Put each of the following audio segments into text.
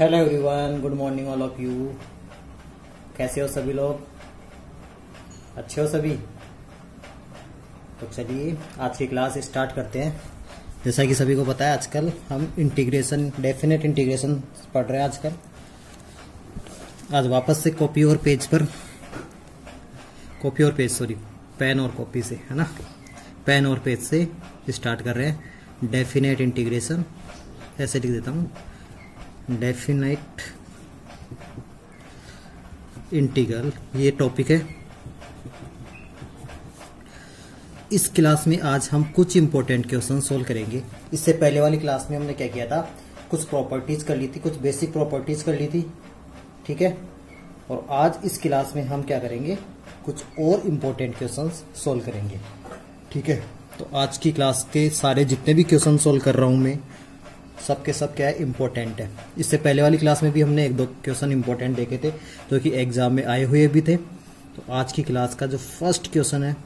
Hello everyone, good morning all of you. कैसे हो सभी लोग? अच्छे हो सभी? तो चलिए आज की क्लास स्टार्ट करते हैं। जैसा कि सभी को पता है आजकल हम इंटीग्रेशन, डेफिनेट इंटीग्रेशन पढ़ रहे हैं आजकल। आज वापस से पेन और कॉपी से, है ना, पेन और पेज से स्टार्ट कर रहे हैं। डेफिनेट इंटीग्रेशन ऐसे लिख देता हूँ, डेफिनेट इंटीग्रल, ये टॉपिक है। इस क्लास में आज हम कुछ इंपॉर्टेंट क्वेश्चन सोल्व करेंगे। इससे पहले वाली क्लास में हमने क्या किया था, कुछ प्रॉपर्टीज कर ली थी, कुछ बेसिक प्रॉपर्टीज कर ली थी, ठीक है। और आज इस क्लास में हम क्या करेंगे, कुछ और इंपॉर्टेंट क्वेश्चंस सोल्व करेंगे, ठीक है। तो आज की क्लास के सारे जितने भी क्वेश्चन सोल्व कर रहा हूं मैं, सब के सब क्या है, इंपॉर्टेंट है। इससे पहले वाली क्लास में भी हमने एक दो क्वेश्चन इंपॉर्टेंट देखे थे जो कि एग्जाम में आए हुए भी थे। तो आज की क्लास का जो फर्स्ट क्वेश्चन है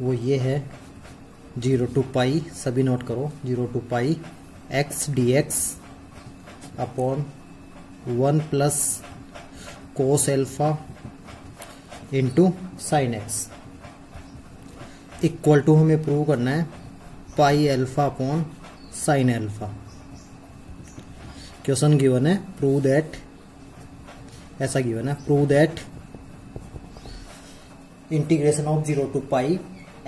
वो ये है 0 to पाई, सभी नोट करो, 0 to पाई x dx upon 1 plus cos alpha into sine x equal to, हमें प्रूव करना है pi alpha upon sine alpha. Question given है, प्रूव दैट, ऐसा गिवन है, prove that integration of 0 to पाई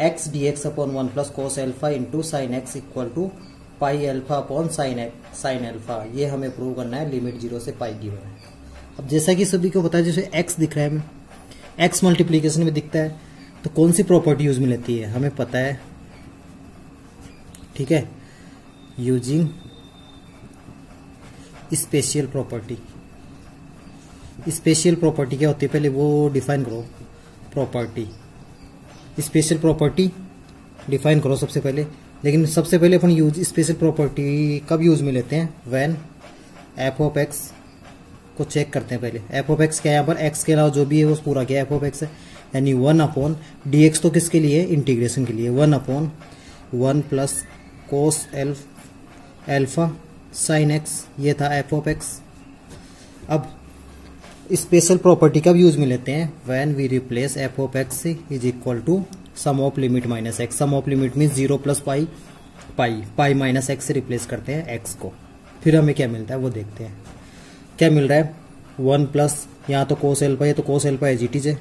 x dx upon 1 plus cos alpha into sine x equal to pi alpha upon sine alpha. ये हमें prove करना है, limit 0 से पाई given है। अब जैसा कि सभी को पता है, जैसे x दिख रहा है हमें, x मल्टीप्लीकेशन में दिखता है, तो कौन सी प्रॉपर्टी यूज में लेती है हमें पता है, ठीक है। Using special property. Special property क्या होती है, पहले वो डिफाइन करो। प्रॉपर्टी, स्पेशल प्रॉपर्टी डिफाइन करो सबसे पहले। लेकिन सबसे पहले अपन यूज स्पेशल प्रॉपर्टी कब यूज में लेते हैं, व्हेन एफ ऑफ एक्स को चेक करते हैं पहले। एफ ऑफ एक्स क्या है, यहाँ पर एक्स के अलावा जो भी है वो पूरा क्या एफ ऑफ एक्स है, यानी 1 अपॉन डी एक्स, तो किसके लिए, इंटीग्रेशन के लिए, 1 upon 1 plus cos alpha sine X, ये था एफ ऑफ एक्स। अब स्पेशल प्रॉपर्टी कब यूज में लेते हैं, when we replace F of X is equal to sum of limit minus X. Sum of limit mean 0 plus pi minus X से replace करते हैं एक्स को। फिर हमें क्या मिलता है वो देखते हैं। क्या मिल रहा है, 1 प्लस, यहाँ तो कोस एल्फा है, तो cos alpha as it is है।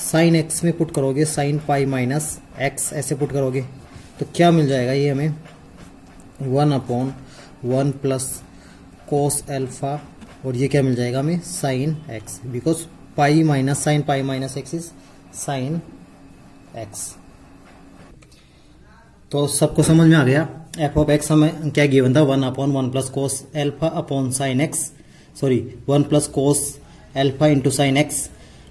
साइन एक्स में पुट करोगे साइन पाई माइनस एक्स, ऐसे पुट करोगे तो क्या मिल जाएगा, ये हमें 1 अपॉन 1 प्लस कोस एल्फा, और ये क्या मिल जाएगा हमें, sine x, because pi minus sign pi minus x is sine x. तो सबको समझ में आ गया। एफ ऑफ एक्स हमें क्या गिवन था, 1 upon 1 plus cos alpha upon sine x, 1 plus cos alpha into sine x.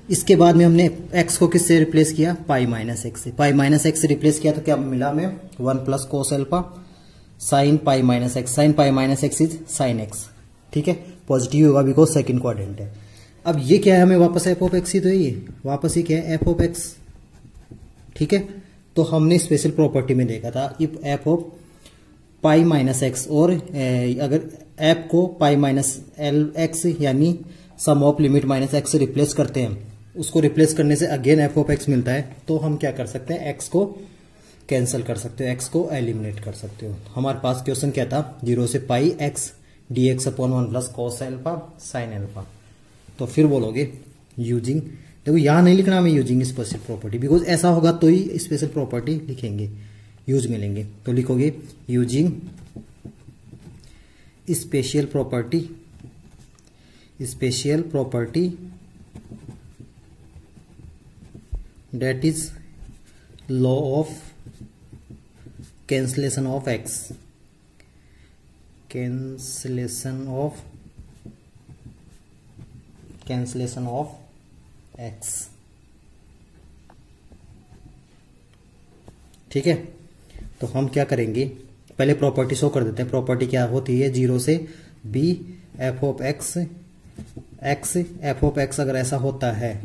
इसके बाद में हमने x को किससे रिप्लेस किया, पाई माइनस एक्स से। पाई माइनस एक्स से रिप्लेस किया तो क्या मिला हमें, 1 plus cos alpha sign pi minus x. Sign pi minus x is sine x, ठीक है। पॉजिटिव होगा बिकॉज सेकंड क्वाड्रेंट है। अब ये क्या है, हमें वापस एफ ऑफ एक्स ही तो है, ये वापस ही क्या है, एफ ऑफ एक्स, ठीक है। तो हमने स्पेशल प्रॉपर्टी में देखा था, if F of pi minus x, और अगर एफ को पाई माइनस एल एक्स यानी सम ऑफ लिमिट माइनस एक्स से रिप्लेस करते हैं, उसको रिप्लेस करने से अगेन एफ ऑफ एक्स मिलता है, तो हम क्या कर सकते हैं, एक्स को कैंसिल कर सकते हो, एक्स को एलिमिनेट कर सकते हो। हमारे पास क्वेश्चन क्या था, 0 से pi x d x upon 1 plus cos alpha sine alpha. तो फिर बोलोगे यूजिंग, देखो यहां नहीं लिखना हमें यूजिंग स्पेशल प्रॉपर्टी, बिकॉज ऐसा होगा तो ही स्पेशल प्रॉपर्टी लिखेंगे, यूज मिलेंगे। तो लिखोगे using special property that is law of cancellation of x, cancellation of x, ठीक है। तो हम क्या करेंगे, पहले प्रॉपर्टी शो कर देते हैं। प्रॉपर्टी क्या होती है, 0 से b F of x F of x, अगर ऐसा होता है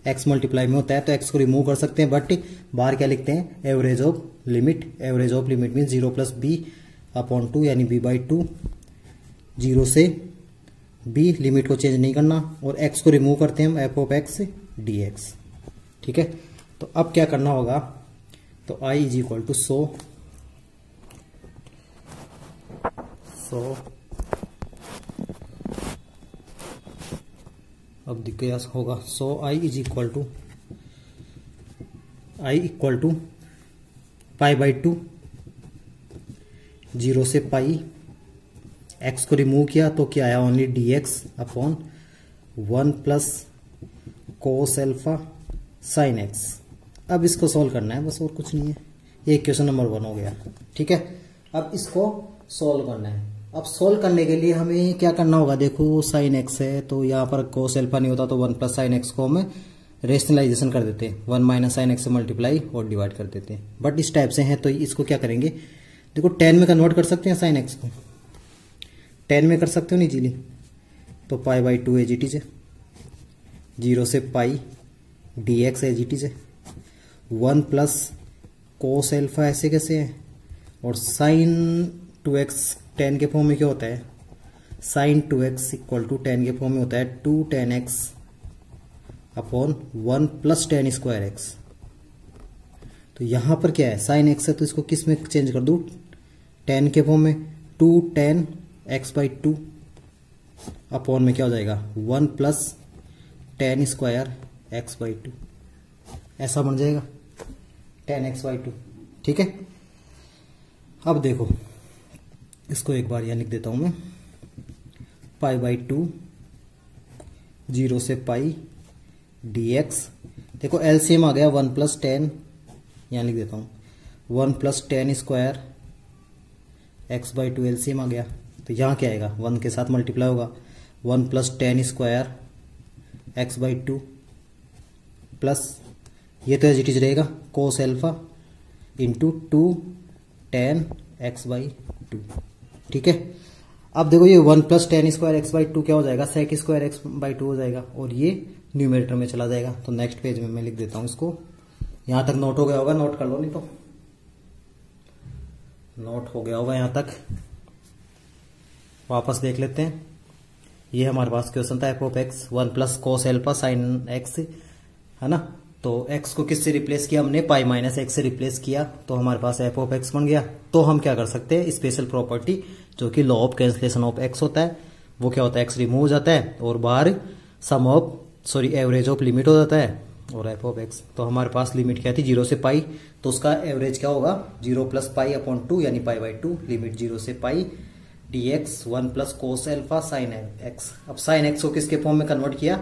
x मल्टीप्लाई में होता है तो x को रिमूव कर सकते हैं, बट बाहर क्या लिखते हैं, average of limit mean 0 plus b upon 2 यानी b/2 0 से b, लिमिट को चेंज नहीं करना, और x को रिमूव करते हैं हम f ऑफ x dx। ठीक है, तो अब क्या करना होगा, तो I इज इक्वल टू 100 अब दिख गया होगा। So I is equal to pi by 2, 0 से पाई, x को रिमूव किया तो क्या आया, only dx upon 1 plus cos alpha sign x। अब इसको सॉल्व करना है बस, और कुछ नहीं है। ये क्वेश्चन नंबर 1 हो गया। ठीक है, अब इसको सॉल्व करना है। अब सॉल्व करने के लिए हमें क्या करना होगा, देखो साइन x है तो यहाँ पर कोस एल्फा नहीं होता, तो 1 प्लस साइन x को हमें रेशनलाइजेशन कर देते हैं, 1 माइनस साइन x से मल्टीप्लाई और डिवाइड कर देते हैं। बट इस टाइप से है तो इसको क्या करेंगे, देखो 10 में कन्वर्ट कर सकते हैं साइन x को, 10 में कर सकते हो नहीं इजीली, तो pi by 2 as it is है, 0 से pi dx as it is है, 1 प्लस कोस एल्फा ऐसे कैसे है, और साइन 2x 10 के फॉर्म में क्या होता है, साइन 2x इक्वल टू 10 के फॉर्म में होता है 2 tan x upon 1 plus tan square x। तो यहां पर क्या है, साइन x है तो इसको किस में चेंज कर दूं, tan के फॉर्म में 2 tan x बाई 2 अपॉन में क्या हो जाएगा 1 plus tan square x by 2, ऐसा बन जाएगा tan x बाई 2। ठीक है, अब देखो इसको एक बार यहां लिख देता हूं मैं, पाई बाई 2, 0 से पाई dx, देखो एलसीएम आ गया 1 प्लस 10, यहां लिख देता हूं 1 plus tan square x by 2 LCM आ गया, तो यहां क्या आएगा, 1 के साथ मल्टीप्लाई होगा, 1 plus tan square x by 2 plus ये तो एज इट इज रहेगा कोस alpha into 2 tan x by 2। ठीक है, अब देखो ये 1 plus tan square x by 2 क्या हो जाएगा, sec स्क्वायर x बाई 2 हो जाएगा, और ये न्यूमरेटर में चला जाएगा। तो नेक्स्ट पेज में मैं लिख देता हूं इसको, यहां तक नोट हो गया होगा, नोट कर लो नहीं तो नोट हो गया होगा यहां तक। वापस देख लेते हैं, ये हमारे पास क्वेश्चन था F of x 1 plus cos alpha sine x, है ना। तो x को किससे रिप्लेस किया हमने, पाई माइनस एक्स से रिप्लेस किया, तो हमारे पास एफ ऑफ एक्स बन गया। तो हम क्या कर सकते हैं, स्पेशल प्रॉपर्टी जो कि law of cancellation of x होता है, वो क्या होता है, एक्स रिमूव हो जाता है और बाहर एवरेज ऑफ लिमिट हो जाता है और एफ ऑफ एक्स। तो हमारे पास लिमिट क्या थी 0 से पाई, तो उसका एवरेज क्या होगा 0 प्लस पाई अपॉन 2 यानी पाई बाई 2, लिमिट 0 से pi dx 1 plus cos alpha sine x. अब साइन एक्स को किसके फॉर्म में कन्वर्ट किया,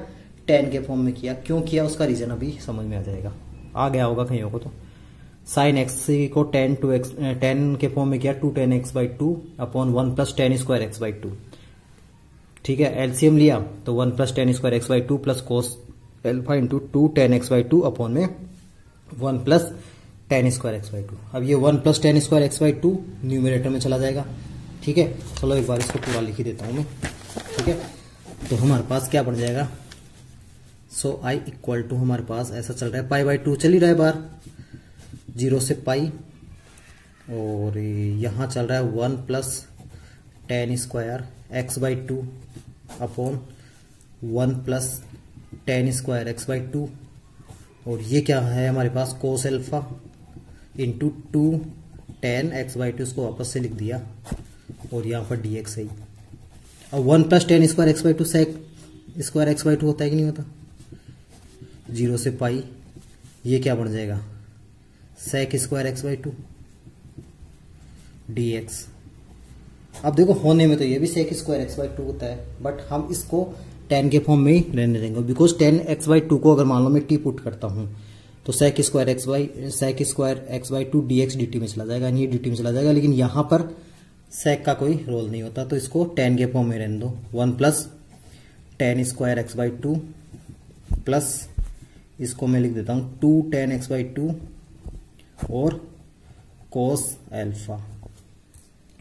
tan के फॉर्म में किया। क्यों किया उसका रीजन अभी समझ में आ जाएगा, आ गया होगा कहीं को। तो साइन एक्स को tan के फॉर्म में किया 2 tan x by 2 upon 1 plus tan square x by 2। ठीक है, एलसीएम लिया तो 1 plus tan square x by 2 plus cos alpha into 2 tan x by 2 upon में 1 plus tan square x by 2। अब ये 1 plus tan square x by 2 numerator में चला जाएगा। ठीक है, चलो एक बार इसको पूरा लिख ही देता हूं मैं। ठीक है, तो हमारे पास क्या बन जाएगा, सो आई इक्वल टू हमारे पास ऐसा चल रहा है, पाई बाई 2 चल ही रहा है बाहर 0 से पाई, और यहां चल रहा है 1 plus tan square x by 2 upon 1 plus tan square x by 2, और ये क्या है हमारे पास cos alpha into 2 tan x by 2, इसको वापस से लिख दिया, और यहाँ पर dx है। अब 1 plus tan square x by 2 sec square x by 2 होता है कि नहीं होता, 0 से पाई, ये क्या बन जाएगा sec square x by 2 dx। अब देखो होने में तो ये भी सेक स्क्वायर एक्स बाई 2 होता है, बट हम इसको tan के फॉर्म में ही रहने देंगे, बिकॉज tan एक्स बाई 2 को अगर मान लो मैं t पुट करता हूं तो sec square x by 2 dx dt में चला जाएगा, यानी ये dt में चला जाएगा, लेकिन यहां पर सेक का कोई रोल नहीं होता, तो इसको tan के फॉर्म में रहने दो। 1 plus tan square x by 2 plus इसको मैं लिख देता हूं 2 tan x बाई 2 और कोस एल्फा।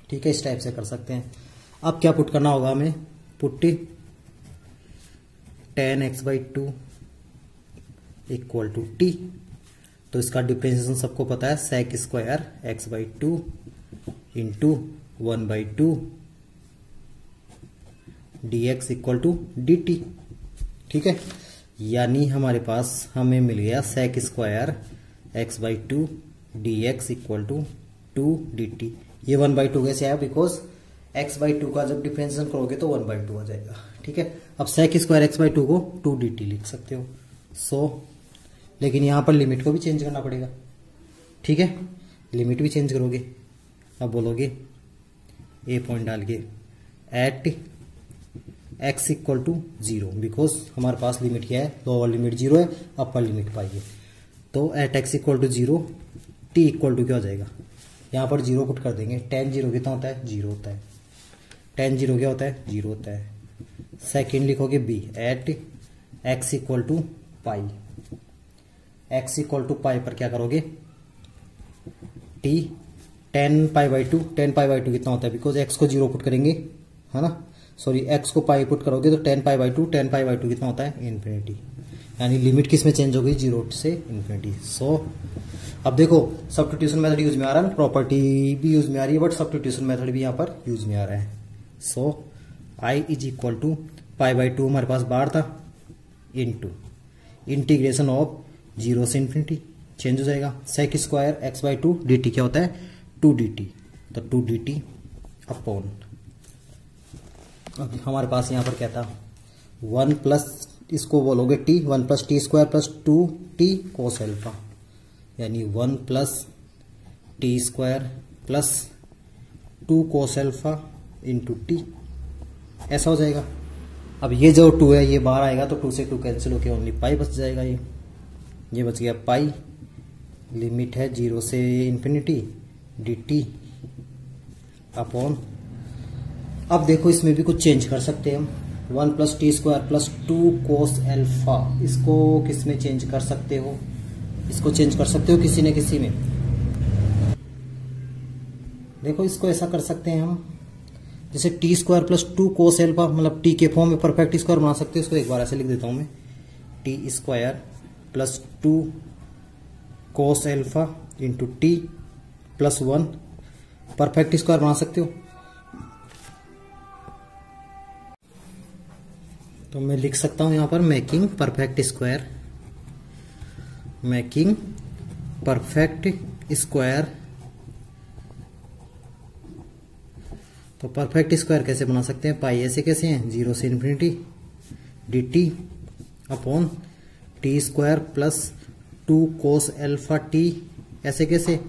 ठीक है, इस टाइप से कर सकते हैं। अब क्या पुट करना होगा हमें, put T tan x by 2 equal to t, तो इसका डिफरेंशिएशन सबको पता है, sec square x by 2 into 1 by 2 dx equal to dt। ठीक है, यानी हमारे पास हमें मिल गया sec square x by two D x equal to 2dt। ये 1/2 कैसे आया, बिकॉज x/2 का जब डिफरेंशिएशन करोगे तो 1/2 आ जाएगा। ठीक है, अब sec स्क्वायर x/2 को 2dt लिख सकते हो। लेकिन यहां पर लिमिट को भी चेंज करना पड़ेगा। ठीक है, लिमिट भी चेंज करोगे। अब बोलोगे ए पॉइंट डाल के at x equal to 0, because हमारे पास लिमिट क्या है, लोअर लिमिट 0 है, अपर लिमिट पाइए। तो at x equal to 0 t equal to क्या हो जाएगा, यहां पर 0 पुट कर देंगे। tan 0 कितना होता है, 0 होता है। tan 0 क्या होता है, 0 होता है। सेकेंड लिखोगे b at x equal to pi. x equal to pi पर क्या करोगे, t tan π/2। tan π/2 कितना होता है, बिकॉज x को 0 पुट करेंगे, है ना, सॉरी x को पाई पुट करोगे तो tan π/2। tan π/2 कितना होता है, इन्फिनिटी। यानी लिमिट किस में चेंज हो गई, 0 से इन्फिनिटी। अब देखो सब्स्टिट्यूशन मेथड यूज में आ रहा है, प्रॉपर्टी भी यूज में आ रही है, बट सब्स्टिट्यूशन मेथड भी यहाँ पर यूज में आ रहा है। आई इज इक्वल टू π/2 हमारे पास बाहर था, इनटू इंटीग्रेशन ऑफ 0 से इन्फिनिटी चेंज हो जाएगा। sec स्क्वायर x/2 dt क्या होता है, 2dt। तो 2dt अपॉन, अब हमारे पास यहां पर क्या था, 1 प्लस इसको बोलोगे t, 1 plus T square plus 2t कोस एल्फा, यानी 1 प्लस टी स्क्वायर प्लस 2 कोस एल्फा इंटू टी, ऐसा हो जाएगा। अब ये जो 2 है ये बाहर आएगा तो 2 से 2 कैंसिल होकर ओनली पाई बच जाएगा। ये बच गया पाई। लिमिट है 0 से इन्फिनिटी dt अपॉन, अब देखो इसमें भी कुछ चेंज कर सकते हैं हम। 1 प्लस टी स्क्वायर प्लस 2 कोस एल्फा, इसको किस में चेंज कर सकते हो, इसको चेंज कर सकते हो किसी न किसी में। देखो इसको ऐसा कर सकते हैं हम, जैसे टी स्क्वायर प्लस 2 कोस एल्फा, मतलब टी के फॉर्म में परफेक्ट स्क्वायर बना सकते हो। इसको एक बार ऐसे लिख देता हूं मैं, टी स्क्वायर प्लस 2 कोस alpha into T plus 1 perfect square बना सकते हो। तो मैं लिख सकता हूं यहां पर making perfect square, making perfect square. तो परफेक्ट स्क्वायर कैसे बना सकते हैं, पाई ऐसे कैसे हैं, 0 से infinity dt upon T square plus 2 कोस एल्फा टी, ऐसे कैसे,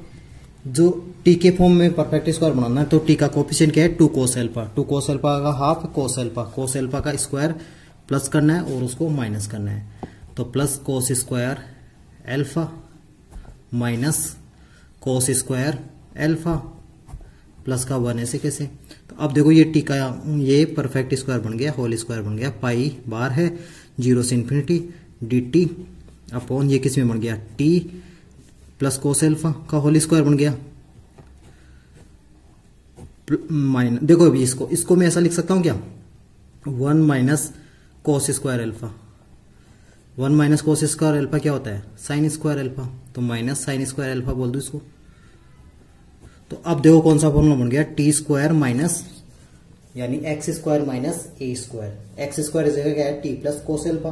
जो टी के फॉर्म में परफेक्ट स्क्वायर बनाना है तो टी का कोफिशिएंट क्या है, 2 कोस एल्फा। 2 कोस एल्फा का हाफ कोस एल्फा, कोस एल्फा का स्क्वायर प्लस करना है और उसको माइनस करना है। तो plus cos square alpha minus cos square alpha plus का 1, ऐसे कैसे। तो अब देखो ये टी का ये परफेक्ट स्क्वायर बन गया, होल स्क्वायर बन गया। पाई बार है, 0 से इन्फिनिटी dt अपॉन ये किस में बन गया, टी प्लस कोस एल्फा का होल स्क्वायर बन गया माइनस, देखो अभी इसको मैं ऐसा लिख सकता हूं क्या, 1 minus cos square alpha. 1 minus cos square alpha क्या होता है, साइन स्क्वायर एल्फा। तो माइनस साइन स्क्वायर एल्फा बोल दो इसको। तो अब देखो कौन सा फॉर्मूला बन गया, टी स्क्वायर माइनस यानी एक्स स्क्वायर माइनस ए स्क्वायर। एक्स स्क्वायर की जगह क्या है, टी प्लस कोस एल्फा,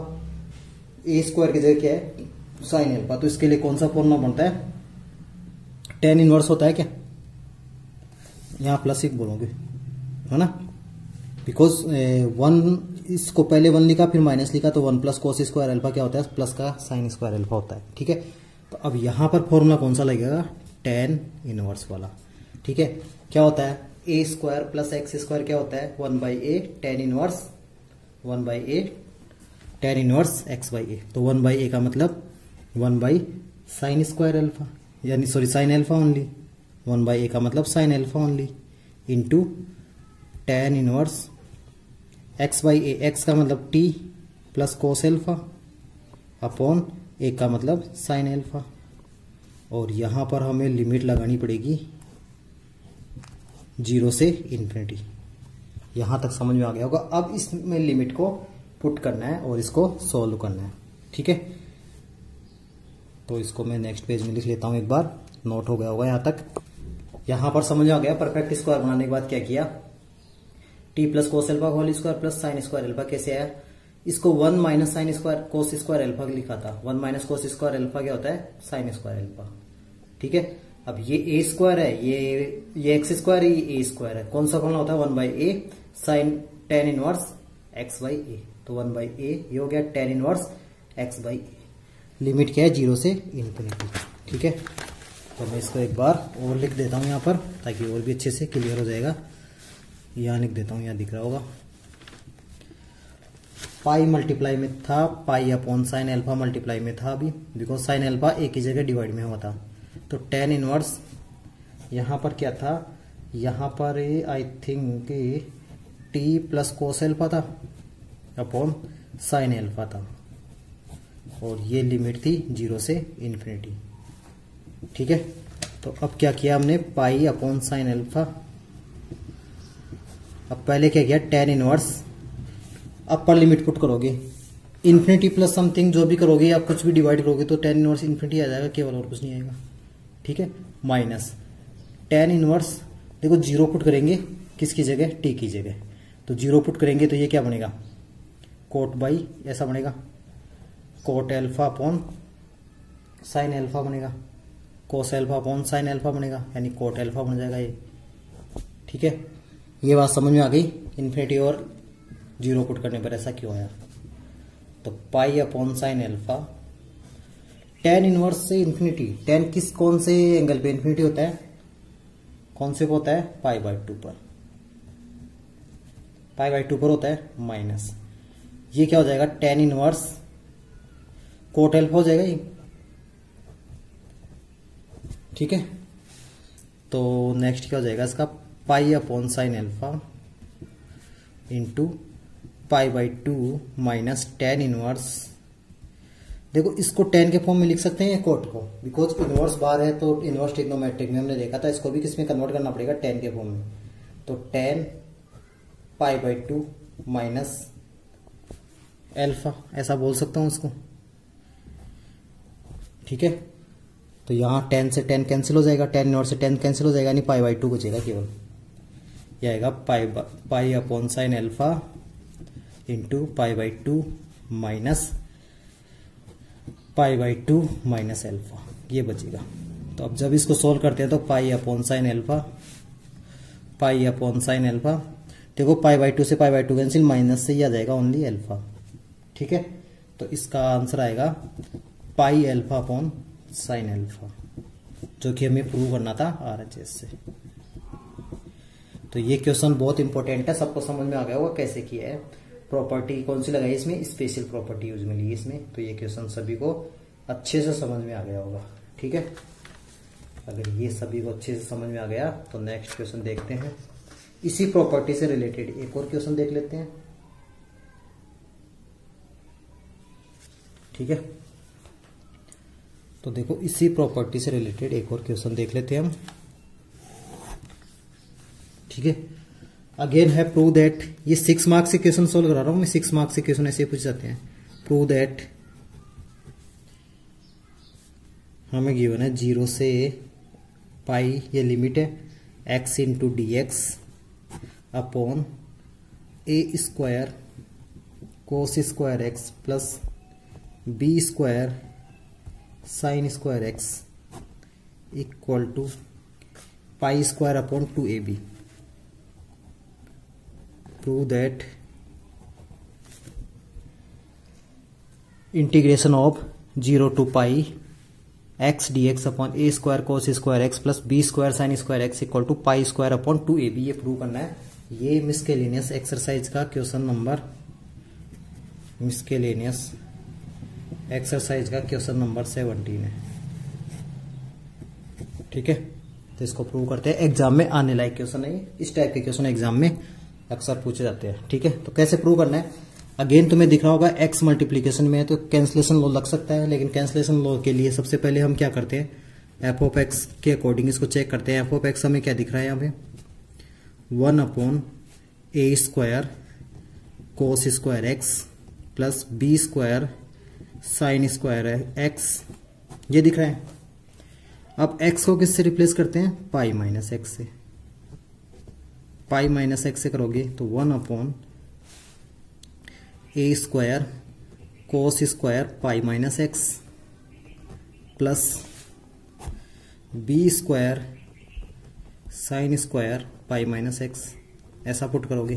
ए स्क्वायर की जगह क्या है, साइन एल्फा। तो इसके लिए कौन सा फॉर्मूला बनता है, tan इनवर्स होता है क्या, यहां प्लस 1 बोलोगे, है ना, बिकॉज 1 इसको पहले 1 लिखा फिर माइनस लिखा, तो 1 प्लस कोस स्क्वायर एल्फा क्या होता है, प्लस का साइन स्क्वायर एल्फा होता है। ठीक है, तो अब यहां पर फॉर्मूला कौन सा लगेगा, tan इनवर्स वाला। ठीक है, क्या होता है, a square plus x square क्या होता है, 1/a tan inverse 1/a tan inverse x by a. तो 1/a का मतलब 1 बाई साइन स्क्वायर एल्फा, यानी sorry sine alpha only, 1/a का मतलब sine alpha only into tan inverse x by a. X का मतलब t plus cos alpha upon a का मतलब साइन एल्फा। और यहां पर हमें लिमिट लगानी पड़ेगी 0 से इन्फिनिटी। यहां तक समझ में आ गया होगा। अब इसमें लिमिट को पुट करना है और इसको सोल्व करना है। ठीक है, तो इसको मैं नेक्स्ट पेज में लिख लेता हूं, एक बार नोट हो गया होगा यहां तक। यहां पर समझ आ गया, परफेक्ट स्क्वायर बनाने के बाद क्या किया, T plus cos alpha whole square plus sine square alpha कैसे आया, इसको 1 minus sine square cos square alpha लिखा था। 1 माइनस कोस स्क्वायर एल्फा क्या होता है, साइन स्क्वायर एल्फा। ठीक है, अब ये ए स्क्वायर है, ये एक्स स्क्वायर है, ये ए स्क्वायर है, कौन सा खोलना होता है 1 by a sine tan inverse x by a. तो 1 बाई ए ये हो गया tan inverse x by a. Limit क्या है 0 से इन्फिनिटी। ठीक है, तो मैं इसको एक बार और लिख देता हूं यहां पर ताकि और भी अच्छे से क्लियर हो जाएगा। यहां लिख देता हूं, यहां दिख रहा होगा, पाई मल्टीप्लाई में था pi upon sine alpha multiply में था अभी, बिकॉज साइन एल्फा एक ही जगह डिवाइड में हुआ था। तो टेन इनवर्स यहां पर क्या था, यहां पर I think T plus cos alpha था अपॉन साइन एल्फा था, और ये लिमिट थी 0 से इन्फिनिटी। ठीक है, तो अब क्या किया हमने, पाई अपॉन साइन एल्फा। अब पहले क्या किया, tan inverse, upper limit put करोगे, इन्फिनिटी प्लस समथिंग जो भी करोगे आप कुछ भी डिवाइड करोगे तो टेन इनवर्स इन्फिनिटी आ जाएगा केवल, और कुछ नहीं आएगा। ठीक है, माइनस टेन इनवर्स, देखो 0 पुट करेंगे किसकी जगह, टी की जगह, तो 0 पुट करेंगे तो ये क्या बनेगा, कोट बाई ऐसा बनेगा, cot alpha upon sine alpha बनेगा, cos alpha upon sine alpha बनेगा, यानी कोट एल्फा बन जाएगा ये। ठीक है, ये बात समझ में आ गई, इन्फिनिटी और 0 पुट करने पर ऐसा क्यों आया। तो pi upon sine alpha, tan inverse से इन्फिनिटी, टेन किस कौन से एंगल पे इन्फिनिटी होता है, कौन से को होता है, पाई बाई 2 पर, पाई बाई 2 पर होता है माइनस, ये क्या हो जाएगा टेन इनवर्स कोट एल्फा हो जाएगा ये। ठीक है, तो नेक्स्ट क्या हो जाएगा इसका, pi upon sine alpha into pi by 2 minus tan inverse, देखो इसको टेन के फॉर्म में लिख सकते हैं कोट को, बिकॉज इनवर्स बार है तो इनवर्स ट्रिग्नोमेट्रिक में हमने देखा था, इसको भी किसमें कन्वर्ट करना पड़ेगा, टेन के फॉर्म में। तो ten pi by 2 minus alpha, ऐसा बोल सकता हूं इसको। ठीक है, तो यहां 10 से 10 कैंसिल हो जाएगा, 10 इनवर्स से 10 कैंसिल हो जाएगा, यानी पाई बाई 2 बचेगा केवल। यह आएगा pi upon sine alpha into pi by 2 minus pi by 2 minus alpha, ये बचेगा। तो अब जब इसको सोल्व करते हैं तो pi upon sine alpha, pi upon sine alpha, देखो पाई बाई 2 से पाई बाई 2 कैंसिल, माइनस से ही आ जाएगा ओनली एल्फा। ठीक है, तो इसका आंसर आएगा पाई एल्फा अपॉन साइन एल्फा, जो कि हमें प्रूव करना था आरएचएस से। तो ये क्वेश्चन बहुत इंपॉर्टेंट है, सबको समझ में आ गया होगा कैसे किया है। प्रॉपर्टी कौन सी लगाई इसमें, स्पेशल प्रॉपर्टी यूज मिली इसमें, तो ये क्वेश्चन सभी को अच्छे से समझ में आ गया होगा। ठीक है, अगर ये सभी को अच्छे से समझ में आ गया तो नेक्स्ट क्वेश्चन देखते हैं। इसी प्रॉपर्टी से रिलेटेड एक और क्वेश्चन देख लेते हैं। ठीक है, तो देखो इसी प्रॉपर्टी से रिलेटेड एक और क्वेश्चन देख लेते हैं हम। ठीक है, अगेन है प्रूव दैट, ये 6 मार्क्स से क्वेश्चन सोल्व करा रहा हूं मैं, 6 मार्क्स से क्वेश्चन ऐसे पूछ जाते हैं। प्रूव दैट हमें गिवन है 0 से पाई, ये लिमिट है, x into d x upon a square cos square x plus b square sign square x equal to pi square upon 2ab। Prove that integration of 0 to pi x d x upon a square cos square x plus b square sign square x equal to pi square upon 2ab, ये prove करना है। ये miscellaneous exercise का question number, miscellaneous exercise का question number 17 है। ठीक है, तो इसको प्रूव करते हैं। एग्जाम में आने लायक क्वेश्चन है, इस टाइप के क्वेश्चन एग्जाम में अक्सर पूछे जाते हैं। ठीक है, तो कैसे प्रूव करना है, अगेन तुम्हें दिख रहा होगा एक्स मल्टीप्लीकेशन में है तो कैंसिलेशन लॉ लग सकता है, लेकिन कैंसिलेशन लॉ के लिए सबसे पहले हम क्या करते हैं, एफ ऑफ एक्स के अकॉर्डिंग इसको चेक करते हैं। एफ ऑफ एक्स हमें क्या दिख रहा है यहाँ पे, 1 upon a square cos square x plus b square sign square x, ये दिख रहा है। अब x को किससे रिप्लेस करते हैं, पाई माइनस एक्स से। पाई माइनस एक्स से करोगे तो 1 a square cos square pi minus x plus b square sign square pi minus x, ऐसा पुट करोगे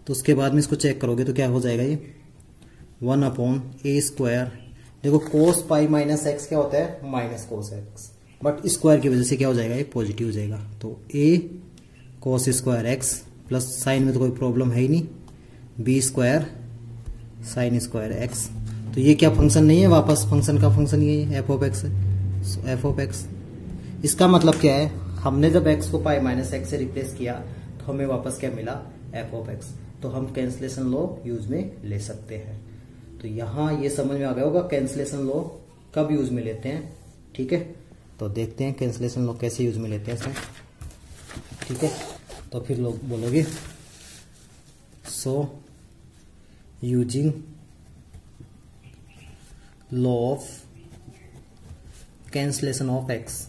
तो उसके बाद में इसको चेक करोगे तो क्या हो जाएगा ये 1 स्क्वायर। देखो कोस पाई माइनस एक्स क्या होता है, minus cos x, but square की वजह से क्या हो जाएगा, ये पॉजिटिव हो जाएगा। तो a cos square x plus sine में तो कोई प्रॉब्लम है ही नहीं, b square sign square x. तो ये क्या फंक्शन नहीं है, वापस फंक्शन का फंक्शन ये है एफ ऑफ एक्स है। एफ ऑफ एक्स इसका मतलब क्या है, हमने जब एक्स को पाई माइनस एक्स से रिप्लेस किया तो हमें वापस क्या मिला, एफ ऑफ एक्स। तो हम कैंसलेशन लॉ यूज में ले सकते हैं। तो यहां ये समझ में आ गया होगा कैंसलेशन लॉ कब यूज में लेते हैं। ठीक है, तो देखते हैं कैंसलेशन लॉ कैसे यूज में लेते हैं इसमें। ठीक है, तो फिर लोग बोलोगे so using law of cancellation of x,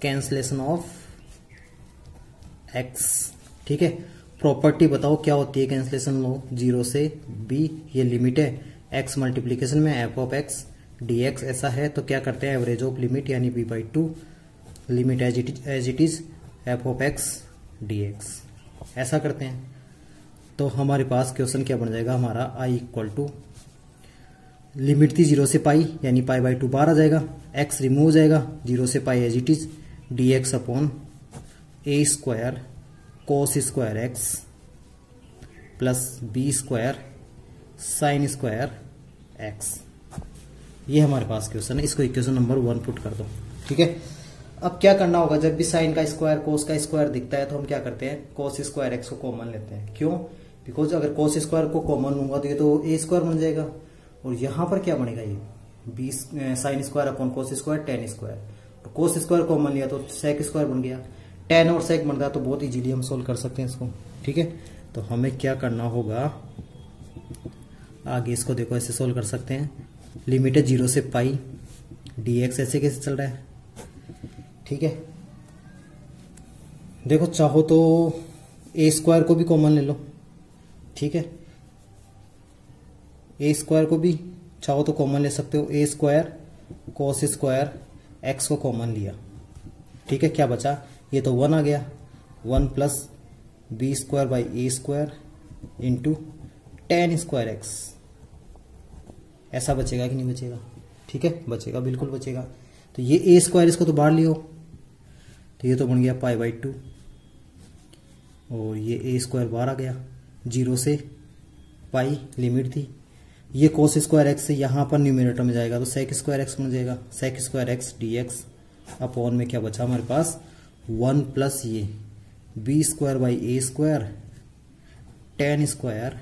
cancellation of x. ठीक है, प्रॉपर्टी बताओ क्या होती है कैंसलेशन लॉ, 0 से b, ये लिमिट है x मल्टीप्लीकेशन में एफ ऑफ एक्स dx ऐसा है तो क्या करते हैं, एवरेज ऑफ लिमिट यानी b/2 limit as it is f of x dx, ऐसा करते हैं। तो हमारे पास क्वेश्चन क्या बन जाएगा हमारा, i इक्वल टू लिमिट थी 0 से पाई यानी पाई/2 बाहर आ जाएगा, x रिमूव हो जाएगा, 0 से pi as it is dx upon a square cos square x plus b square sign square x. ये हमारे पास क्वेश्चन है, इसको इक्वेशन नंबर 1 पुट कर दो। ठीक है, अब क्या करना होगा, जब भी साइन का स्क्वायर कोस का स्क्वायर दिखता है तो हम क्या करते हैं, कोस स्क्वायर एक्स को कॉमन लेते हैं। क्यों, बिकॉज अगर कोस स्क्वायर को कॉमन लूंगा तो ये तो ए स्क्वायर बन जाएगा, और यहां पर क्या बनेगा, ये b sin square upon cos square tan square. तो कोस स्क्वायर कॉमन लिया तो सेक स्क्वायर बन गया, टेन और सेक बन गया, तो बहुत इजीली हम सोल्व कर सकते हैं इसको। ठीक है, तो हमें क्या करना होगा आगे, इसको देखो ऐसे सोल्व कर सकते हैं। लिमिट है 0 से पाई, dx ऐसे कैसे चल रहा है। ठीक है, देखो चाहो तो ए स्क्वायर को भी कॉमन ले लो। ठीक है, ए स्क्वायर को भी चाहो तो कॉमन ले सकते हो, ए स्क्वायर कोस स्क्वायर एक्स को कॉमन लिया। ठीक है, क्या बचा, ये तो 1 आ गया, 1 plus b square by a square into tan square x, ऐसा बचेगा कि नहीं बचेगा। ठीक है, बचेगा, बिल्कुल बचेगा। तो ये ए स्क्वायर इसको तो बाहर लियो, तो ये तो बन गया पाई/2, और ये ए स्क्वायर बाहर आ गया, 0 से पाई लिमिट थी। ये कोस स्क्वायर एक्स से यहां पर न्यूमिनेटर में जाएगा तो सेक स्क्वायर एक्स बन जाएगा, sec square x dx upon में क्या बचा हमारे पास, 1 प्लस ये b square by a square tan square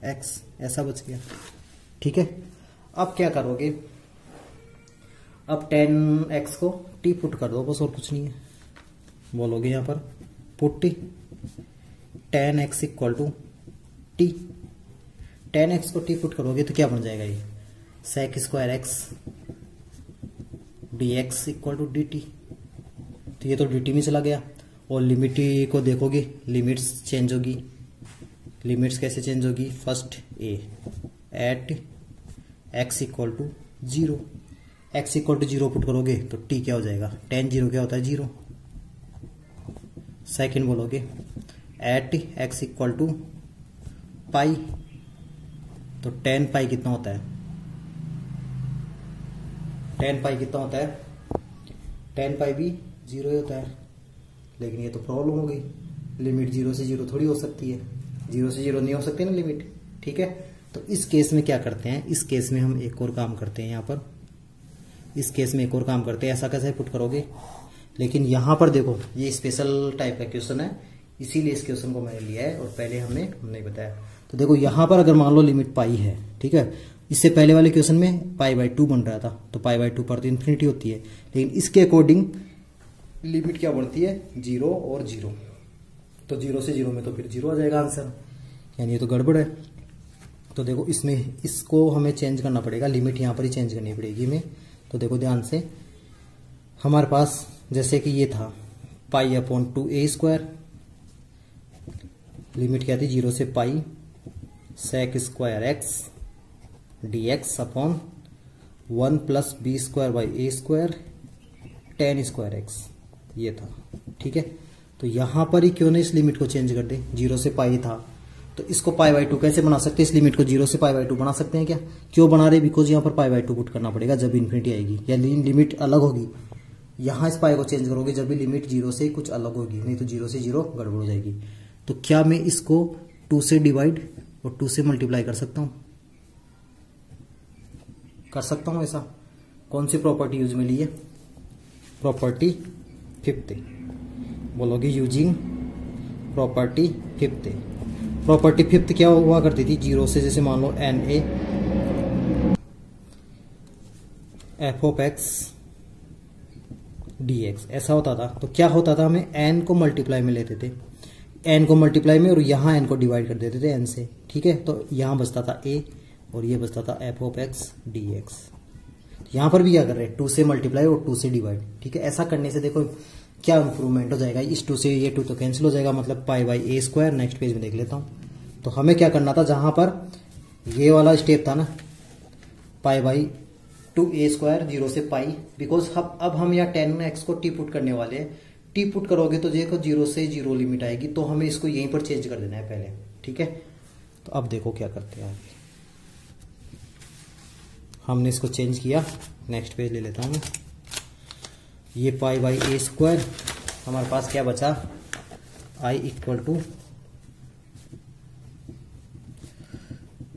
x, ऐसा बच गया। ठीक है, अब क्या करोगे, अब 10x को t पुट कर दो, बस और कुछ नहीं है। बोलोगे यहां पर put t, 10x equal to t, 10x को t पुट करोगे तो क्या बन जाएगा, ये sec square x dx equal to dt। तो ये तो dt में चला गया, और लिमिट को देखोगे लिमिट्स चेंज होगी। लिमिट्स कैसे चेंज होगी, first a at x equal to 0, x equal to 0 put करोगे तो t क्या हो जाएगा, tan 0 क्या होता है 0। सेकेंड बोलोगे एट x इक्वल टू पाई, तो tan पाई कितना होता है, tan पाई कितना होता है, tan पाई भी 0 ही होता है। लेकिन ये तो प्रॉब्लम हो गई, लिमिट 0 से 0 थोड़ी हो सकती है, 0 से 0 नहीं हो सकती ना लिमिट। ठीक है, तो इस केस में क्या करते हैं, इस केस में हम एक और काम करते हैं, यहाँ पर इस केस में एक और काम करते हैं। ऐसा कैसे पुट करोगे, लेकिन यहाँ पर देखो ये स्पेशल टाइप का क्वेश्चन है, इसीलिए इस क्वेश्चन को मैंने लिया है, और पहले हमने नहीं बताया। तो देखो यहाँ पर अगर मान लो लिमिट पाई है, ठीक है, इससे पहले वाले क्वेश्चन में पाई/2 बन रहा था, तो पाई/2 पर तो इन्फिनिटी होती है, लेकिन इसके अकॉर्डिंग लिमिट क्या बढ़ती है, 0 और 0। तो 0 से 0 में तो फिर 0 आ जाएगा आंसर, यानी ये तो गड़बड़ है। तो देखो इसमें इसको हमें चेंज करना पड़ेगा, लिमिट यहाँ पर ही चेंज करनी पड़ेगी हमें। तो देखो ध्यान से, हमारे पास जैसे कि ये था पाई/2 ए स्क्वायर, लिमिट क्या थी, 0 से pi sec square x d x upon 1 plus b square by a square tan square x, ये था। ठीक है, तो यहां पर ही क्यों ना इस लिमिट को चेंज कर दे, 0 से पाई था तो इसको पाई बाई 2 कैसे बना सकते हैं, इस लिमिट को 0 से पाई बाई 2 बना सकते हैं क्या, क्यों बना रहे, बिकॉज यहाँ पर पाई बाई 2 पुट करना पड़ेगा जब इन्फिनिटी आएगी, या लिमिट अलग होगी, यहाँ इस पाई को चेंज करोगे जब भी लिमिट 0 से कुछ अलग होगी, नहीं तो 0 से 0 गड़बड़ हो जाएगी। तो क्या मैं इसको 2 से डिवाइड और 2 से मल्टीप्लाई कर सकता हूं ऐसा। कौन सी प्रॉपर्टी यूज में ली है, प्रॉपर्टी फिफ्थ, बोलोगे using property fifth. Property fifth क्या हुआ करती थी, 0 से जैसे मान लो n a f of x d x ऐसा होता था। तो क्या होता था, हमें एन को मल्टीप्लाई में लेते थे, एन को मल्टीप्लाई में, और यहां एन को डिवाइड कर देते थे एन से। ठीक है, तो यहां बचता था ए और ये बचता था F of x d x. यहां पर भी क्या कर रहे हैं, 2 से मल्टीप्लाई और 2 से डिवाइड। ठीक है, ऐसा करने से देखो क्या इंप्रूवमेंट हो जाएगा, इस 2 से ये 2 तो कैंसिल हो जाएगा, मतलब pi by a square. Next page में देख लेता हूं, तो हमें क्या करना था, जहां पर ये वाला स्टेप था ना, पाई बाई 2 ए स्क्वायर 0 से पाई, बिकॉज अब हम यहाँ 10x को टी पुट करने वाले हैं। टी पुट करोगे तो देखो 0 से 0 लिमिट आएगी, तो हमें इसको यहीं पर चेंज कर देना है पहले। ठीक है, तो अब देखो क्या करते हैं आगे, हमने इसको चेंज किया। नेक्स्ट पेज ले लेता हूं, ये पाई बाई ए स्क्वायर, हमारे पास क्या बचा, I equal to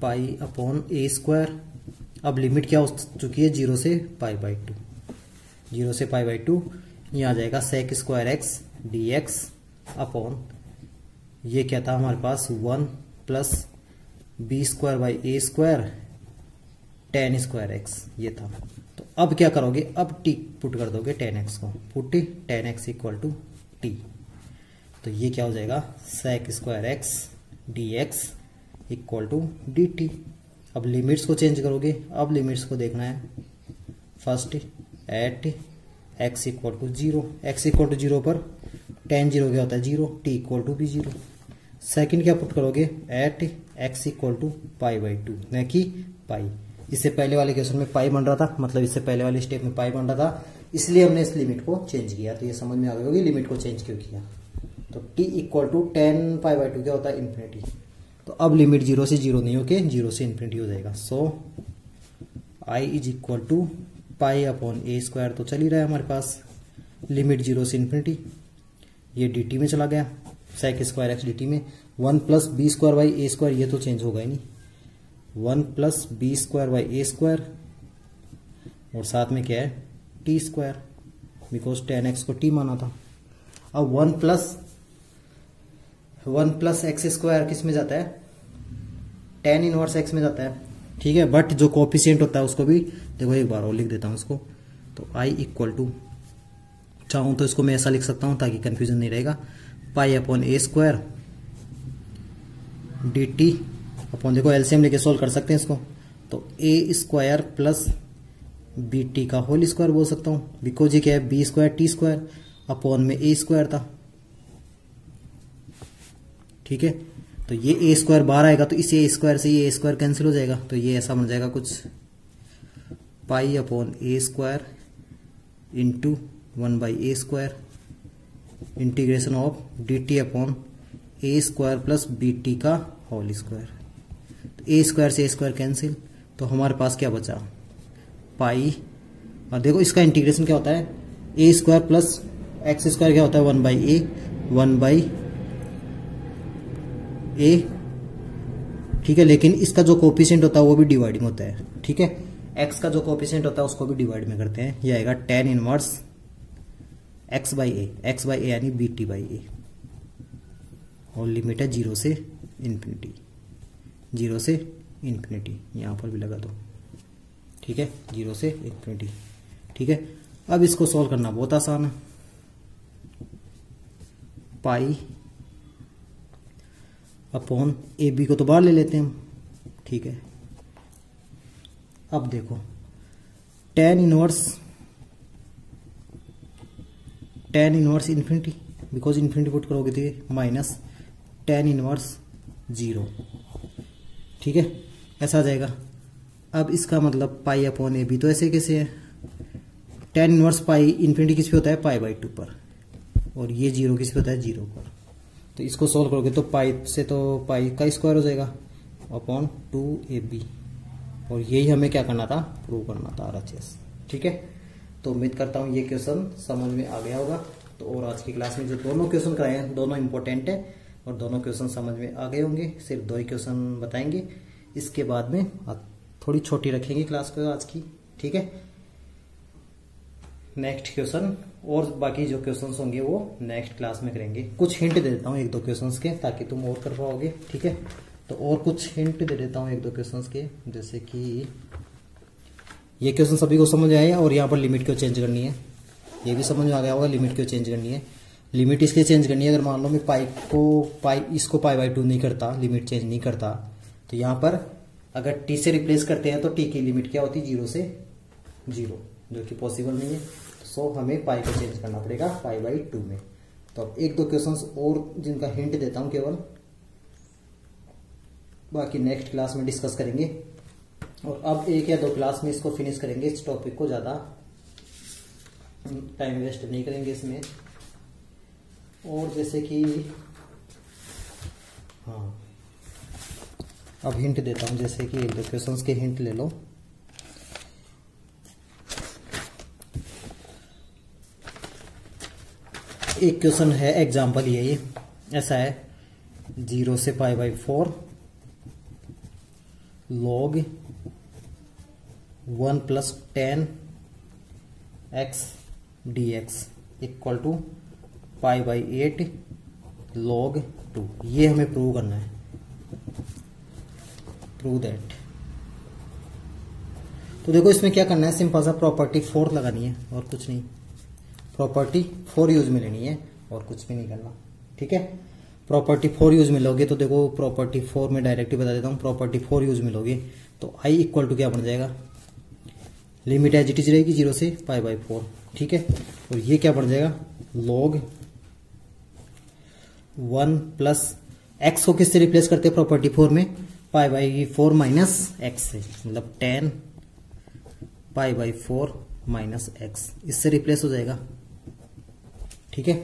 pi upon a square. अब लिमिट क्या हो चुकी है, 0 से पाई बाई 2, 0 से पाई बाई 2, ये आ जाएगा sec square x d x upon, ये क्या था हमारे पास 1 plus b square by a square tan square x, ये था। तो अब क्या करोगे, अब टी पुट कर दोगे 10x को, put 10x equal to T, तो ये क्या हो जाएगा, sec square x d x equal to d t. अब लिमिट्स को चेंज करोगे, अब लिमिट्स को देखना है, first at x equal to 0, x equal to 0 पर टेन 0 क्या होता है 0, t इक्वल टू भी 0। सेकेंड क्या पुट करोगे, at x equal to pi by 2, न कि पाई। इससे पहले वाले क्वेश्चन में पाई बन रहा था, मतलब इससे पहले वाले स्टेप में पाई बन रहा था, इसलिए हमने इस लिमिट को चेंज किया। तो ये समझ में आ गई होगी लिमिट को चेंज क्यों किया। तो t equal to 10 pi by 2 क्या होता है, इन्फिनिटी। तो अब लिमिट 0 से 0 नहीं होके 0 से इन्फिनिटी हो जाएगा। So i is equal to pi upon a square, तो चल ही रहा है हमारे पास, लिमिट 0 से इन्फिनिटी, ये dt में चला गया, सेक स्क्वायर एक्स dt में, 1 plus b square by a square, ये तो चेंज होगा ही नहीं, 1 plus b square by a square, और साथ में क्या है टी स्क्वायर, बिकॉज 10x को t माना था। अब 1 प्लस एक्स स्क्वायर किस में जाता है, tan इनवर्स x में जाता है। ठीक है, बट जो कोफिशिएंट होता है उसको भी देखो, एक बार और लिख देता हूं इसको। तो i इक्वल टू, चाहूं तो इसको मैं ऐसा लिख सकता हूं ताकि कंफ्यूजन नहीं रहेगा, pi upon a square d t upon, देखो एलसीएम लेके सोल्व कर सकते हैं इसको, तो a square plus b t का होल स्क्वायर बोल सकता हूं, बिकॉज ये क्या है b square t square upon में ए स्क्वायर था। ठीक है, तो ये ए स्क्वायर बाहर आएगा, तो इस ए स्क्वायर से ये ए स्क्वायर कैंसिल हो जाएगा, तो ये ऐसा बन जाएगा कुछ, pi upon a square into 1 by a square integration of d t upon a square plus b t का होल स्क्वायर। तो ए स्क्वायर से ए स्क्वायर कैंसिल, तो हमारे पास क्या बचा, पाई, और देखो इसका इंटीग्रेशन क्या होता है, a square plus x square क्या होता है 1 बाई ए, 1 बाई ए। ठीक है, लेकिन इसका जो कोफिशिएंट होता है वो भी डिवाइडिंग होता है। ठीक है, एक्स का जो कोफिशिएंट होता है उसको भी डिवाइड में करते हैं, ये आएगा tan इनवर्स एक्स बाई ए यानी बी टी बाई ए, और लिमिट है 0 से इन्फिनिटी, 0 से इन्फिनिटी, यहां पर भी लगा दो। ठीक है, 0 से इन्फिनिटी। ठीक है, अब इसको सॉल्व करना बहुत आसान है, पाई अपॉन ए बी को तो बाहर ले लेते हैं हम। ठीक है, अब देखो tan inverse infinity, because infinity put करोगे तो माइनस tan इनवर्स 0, ठीक है, ऐसा आ जाएगा। अब इसका मतलब पाई अपॉन ए बी तो ऐसे कैसे है, tan इनवर्स पाई इन्फिनिटी किस पे होता है, पाई बाई 2 पर, और ये 0 किस पे होता है, 0 पर। तो इसको सोल्व करोगे तो पाई से तो पाई का स्क्वायर हो जाएगा अपॉन 2ab, और यही हमें क्या करना था, प्रूव करना था RHS, ठीक है। तो उम्मीद करता हूँ ये क्वेश्चन समझ में आ गया होगा। तो और आज की क्लास में जो दोनों क्वेश्चन कराए हैं दोनों इंपॉर्टेंट है और दोनों क्वेश्चन समझ में आ गए होंगे। सिर्फ 2 ही क्वेश्चन बताएंगे, इसके बाद में थोड़ी छोटी रखेंगे क्लास को आज की, ठीक है। नेक्स्ट क्वेश्चन और बाकी जो क्वेश्चंस होंगे वो नेक्स्ट क्लास में करेंगे। कुछ हिंट दे देता हूँ 1-2 क्वेश्चंस के ताकि तुम और कर पाओगे, ठीक है। तो और कुछ हिंट दे देता हूँ 1-2 क्वेश्चंस के, जैसे कि ये क्वेश्चन सभी को समझ आया और यहाँ पर लिमिट क्यों चेंज करनी है, ये भी समझ में आ गया होगा। लिमिट क्यों चेंज करनी है, लिमिट इसलिए चेंज करनी है अगर मान लो मैं इसको पाई बाई 2 नहीं करता, लिमिट चेंज नहीं करता, तो यहाँ पर अगर टी से रिप्लेस करते हैं तो टी की लिमिट क्या होती है, 0 से 0, जो कि पॉसिबल नहीं है। सो हमें पाई को चेंज करना पड़ेगा पाई बाई 2 में। तो अब 1-2 क्वेश्चंस और जिनका हिंट देता हूं केवल, बाकी नेक्स्ट क्लास में डिस्कस करेंगे। और अब 1 या 2 क्लास में इसको फिनिश करेंगे, इस टॉपिक को ज्यादा टाइम वेस्ट नहीं करेंगे इसमें। और जैसे कि हाँ, अब हिंट देता हूं, जैसे कि 1-2 क्वेश्चंस के हिंट ले लो। एक क्वेश्चन है एग्जाम्पल ये ऐसा है, 0 से pi by 4 log 1 plus 10 x dx equal to pi by 8 log 2। ये हमें प्रूव करना है, प्रूव दैट। तो देखो इसमें क्या करना है, सिंपल सा प्रॉपर्टी 4 लगानी है और कुछ नहीं, प्रॉपर्टी 4 यूज में लेनी है और कुछ भी नहीं करना, ठीक है। प्रॉपर्टी 4 यूज में लोगे तो देखो प्रॉपर्टी 4 में डायरेक्टली बता देता हूं, प्रॉपर्टी 4 यूज में लोगे तो i इक्वल टू क्या बन जाएगा, लिमिट एज इट इज रहेगी 0 से पाई बाई 4, ठीक है। और ये क्या बन जाएगा, log 1 प्लस x को किससे रिप्लेस करते हैं प्रॉपर्टी 4 में, पाई बाई 4 माइनस x से, मतलब 10 पाई बाई 4 माइनस x, इससे रिप्लेस हो जाएगा, ठीक है।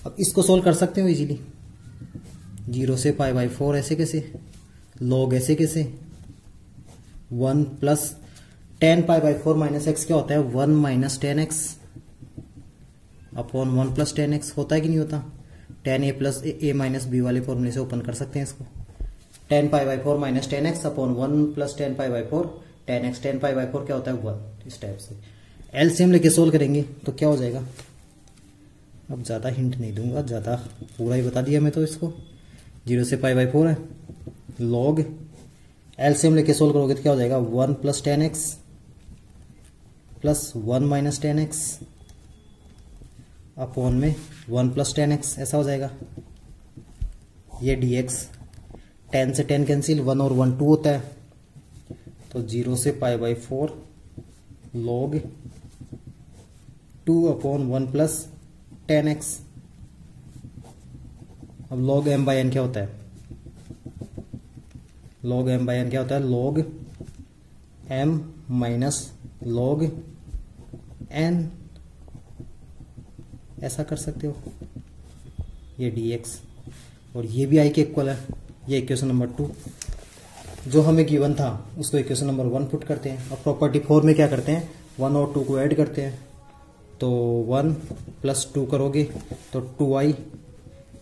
अब इसको सोल्व कर सकते हो इजीली, 0 से पाई बाई 4 ऐसे कैसे, log ऐसे कैसे, 1 plus 10 pi by 4 minus x क्या होता है, 1 minus 10x upon 1 plus 10x होता है कि नहीं होता। 10a प्लस ए माइनस बी वाले फॉर्मूले से ओपन कर सकते हैं इसको, 10 pi by 4 minus 10x upon 1 plus 10 pi by 4 10x, 10 pi by 4 क्या होता है 1, इस टाइप से एलसीएम लेके सोल्व करेंगे तो क्या हो जाएगा। अब ज्यादा हिंट नहीं दूंगा, ज्यादा पूरा ही बता दिया मैं तो इसको, 0 से पाई बाई 4 है, log एलसीएम लेके सोल्व करोगे तो क्या हो जाएगा, 1 plus 10x plus 1 minus 10x upon में 1 प्लस 10x, ऐसा हो जाएगा। ये dx 10 से 10 कैंसिल, 1 और 1 2 होता है, तो 0 से pi by 4 log 2 upon 1 plus 10x। अब log m बाई n क्या होता है, log m बाई n क्या होता है, log m minus log n, ऐसा कर सकते हो। ये dx और ये भी i के इक्वल है। ये इक्वेशन नंबर 2 जो हमें गिवन था उसको इक्वेशन नंबर 1 पुट करते हैं। अब प्रॉपर्टी 4 में क्या करते हैं, 1 और 2 को ऐड करते हैं, तो 1 प्लस 2 करोगे तो 2i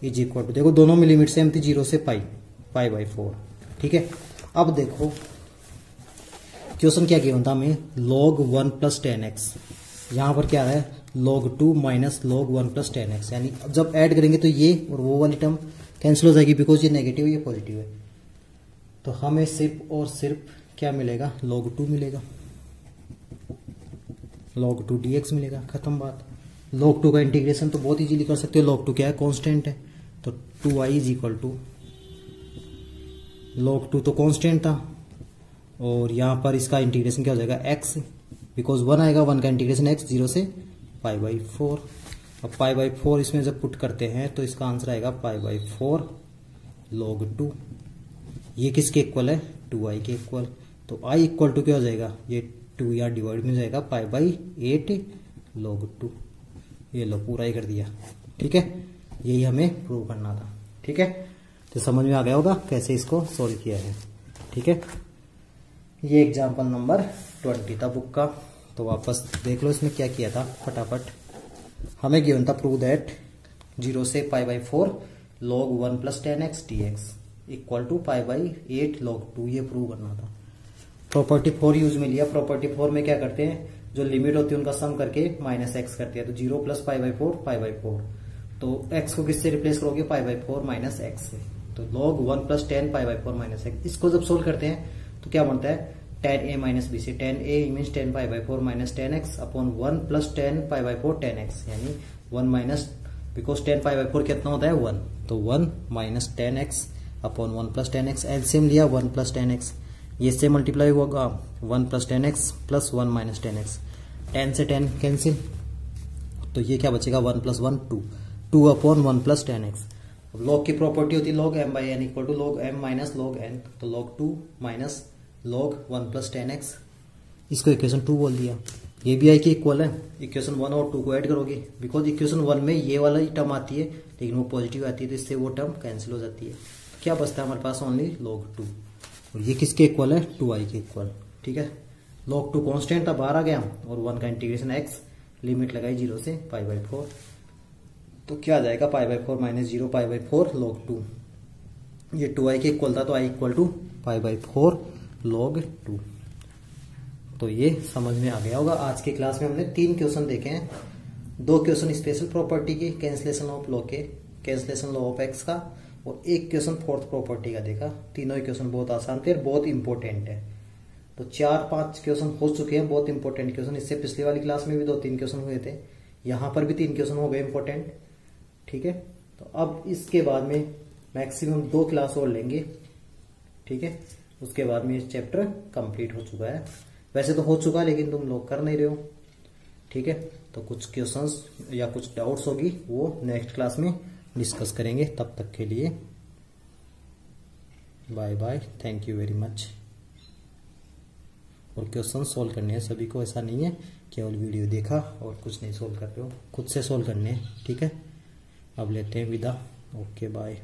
इज इक्वल टू, देखो दोनों में लिमिट सेम थी 0 से पाई बाई 4, ठीक है। अब देखो क्वेश्चन क्या गिवन था हमें, log 1 प्लस 10x, यहां पर क्या है log 2 minus log 1 plus 10x, यानी जब ऐड करेंगे तो ये और वो वाली टर्म कैंसिल हो जाएगी, बिकॉज ये नेगेटिव ये पॉजिटिव है। तो हमें सिर्फ और सिर्फ क्या मिलेगा, log 2 मिलेगा, log 2 dx मिलेगा, खत्म बात। log 2 का इंटीग्रेशन तो बहुत इजीली कर सकते हो, log 2 क्या है, कांस्टेंट है, तो 2i is equal to, log 2 तो कांस्टेंट था और यहां पर इसका इंटीग्रेशन क्या हो जाएगा x, बिकॉज 1 आएगा, 1 का इंटीग्रेशन x 0 से पाई बाई 4। अब पाई बाई 4 इसमें जब पुट करते हैं तो इसका आंसर आएगा पाई बाई 4 log 2। ये किसके इक्वल है? 2i के इक्वल। तो i इक्वल टू क्या हो जाएगा? ये 2 यहाँ डिवाइड में हो जाएगा पाई बाई 8 log 2। ये लो पूरा ही कर दिया। ठीक है, यही हमें प्रूव करना था। ठीक है, तो समझ में आ गया होगा कैसे इसको सोल्व किया है। ठीक है, ये एग्जाम्पल नंबर 20 था बुक का। तो वापस देख लो इसमें क्या किया था फटाफट। हमें गिवन था प्रूव दैट 0 से pi by 4 log 1 plus 10x dx equal to pi by 8 log 2। ये प्रूव करना था। प्रॉपर्टी 4 यूज में लिया। प्रॉपर्टी 4 में क्या करते हैं, जो लिमिट होती है उनका सम करके माइनस एक्स करते हैं। तो 0 plus pi by 4 pi by 4। तो x को किससे रिप्लेस करोगे? पाई बाई 4 माइनस एक्स से। तो log 1 plus 10 pi by 4 minus x. इसको जब सोल्व करते हैं तो क्या बनता है? tan a माइनस बी से। tan a means 10 pi by 4 minus 10x upon 1 plus 10 pi by 4 10x, यानी 1 माइनस, बिकॉज 10 पाई बाई 4 कितना होता है? 1। तो 1 minus 10x upon 1 plus 10x। LCM लिया 1 प्लस 10x, ये से मल्टीप्लाई होगा 1 plus 10x plus 1 minus 10x। 10 से 10 कैंसिल, तो ये क्या बचेगा? 1 प्लस 1 2, 2 अपॉन 1 प्लस 10x। अब लॉग की प्रॉपर्टी होती है log m by n equal to log m minus log n। तो log 2 minus log 1 plus 10x, इसको इक्वेशन 2 बोल दिया। ये भी आई की इक्वल है। इक्वेशन 1 और 2 को ऐड करोगे, बिकॉज इक्वेशन 1 में ये वाला ही टर्म आती है लेकिन वो पॉजिटिव आती है, तो इससे वो टर्म कैंसिल हो जाती है। तो क्या बचता है हमारे पास? Only log 2। और ये किसके इक्वल है? 2i के इक्वल। ठीक है, log 2 कांस्टेंट था, बाहर आ गया, और 1 का इंटीग्रेशन x, लिमिट लगाई 0 से पाई बाई 4। तो क्या आ जाएगा? पाई by 4 minus 0 pi by 4 log 2। ये 2i के इक्वल था, तो i equal to pi by 4 log 2। तो ये समझ में आ गया होगा। आज की क्लास में हमने 3 क्वेश्चन देखे हैं। 2 क्वेश्चन स्पेशल प्रॉपर्टी के, कैंसिलेशन ऑफ लॉ के, कैंसिलेशन लॉ ऑफ एक्स का, और 1 क्वेश्चन फोर्थ प्रॉपर्टी का देखा। तीनों ही क्वेश्चन बहुत आसान थे और बहुत इंपॉर्टेंट है। तो 4-5 क्वेश्चन हो चुके हैं बहुत इंपॉर्टेंट क्वेश्चन। इससे पिछली वाली क्लास में भी 2-3 क्वेश्चन हुए थे, यहाँ पर भी 3 क्वेश्चन हो गए इंपॉर्टेंट। ठीक है, तो अब इसके बाद में मैक्सिमम 2 क्लास और लेंगे। ठीक है, उसके बाद में ये चैप्टर कंप्लीट हो चुका है। वैसे तो हो चुका है लेकिन तुम लोग कर नहीं रहे हो। ठीक है, तो कुछ क्वेश्चंस या कुछ डाउट्स होगी वो नेक्स्ट क्लास में डिस्कस करेंगे। तब तक के लिए bye bye, thank you very much. और क्वेश्चन सोल्व करने हैं सभी को, ऐसा नहीं है केवल वीडियो देखा और कुछ नहीं सोल्व कर रहे हो, खुद से सोल्व करने हैं। ठीक है, अब लेते हैं विदा। Okay bye.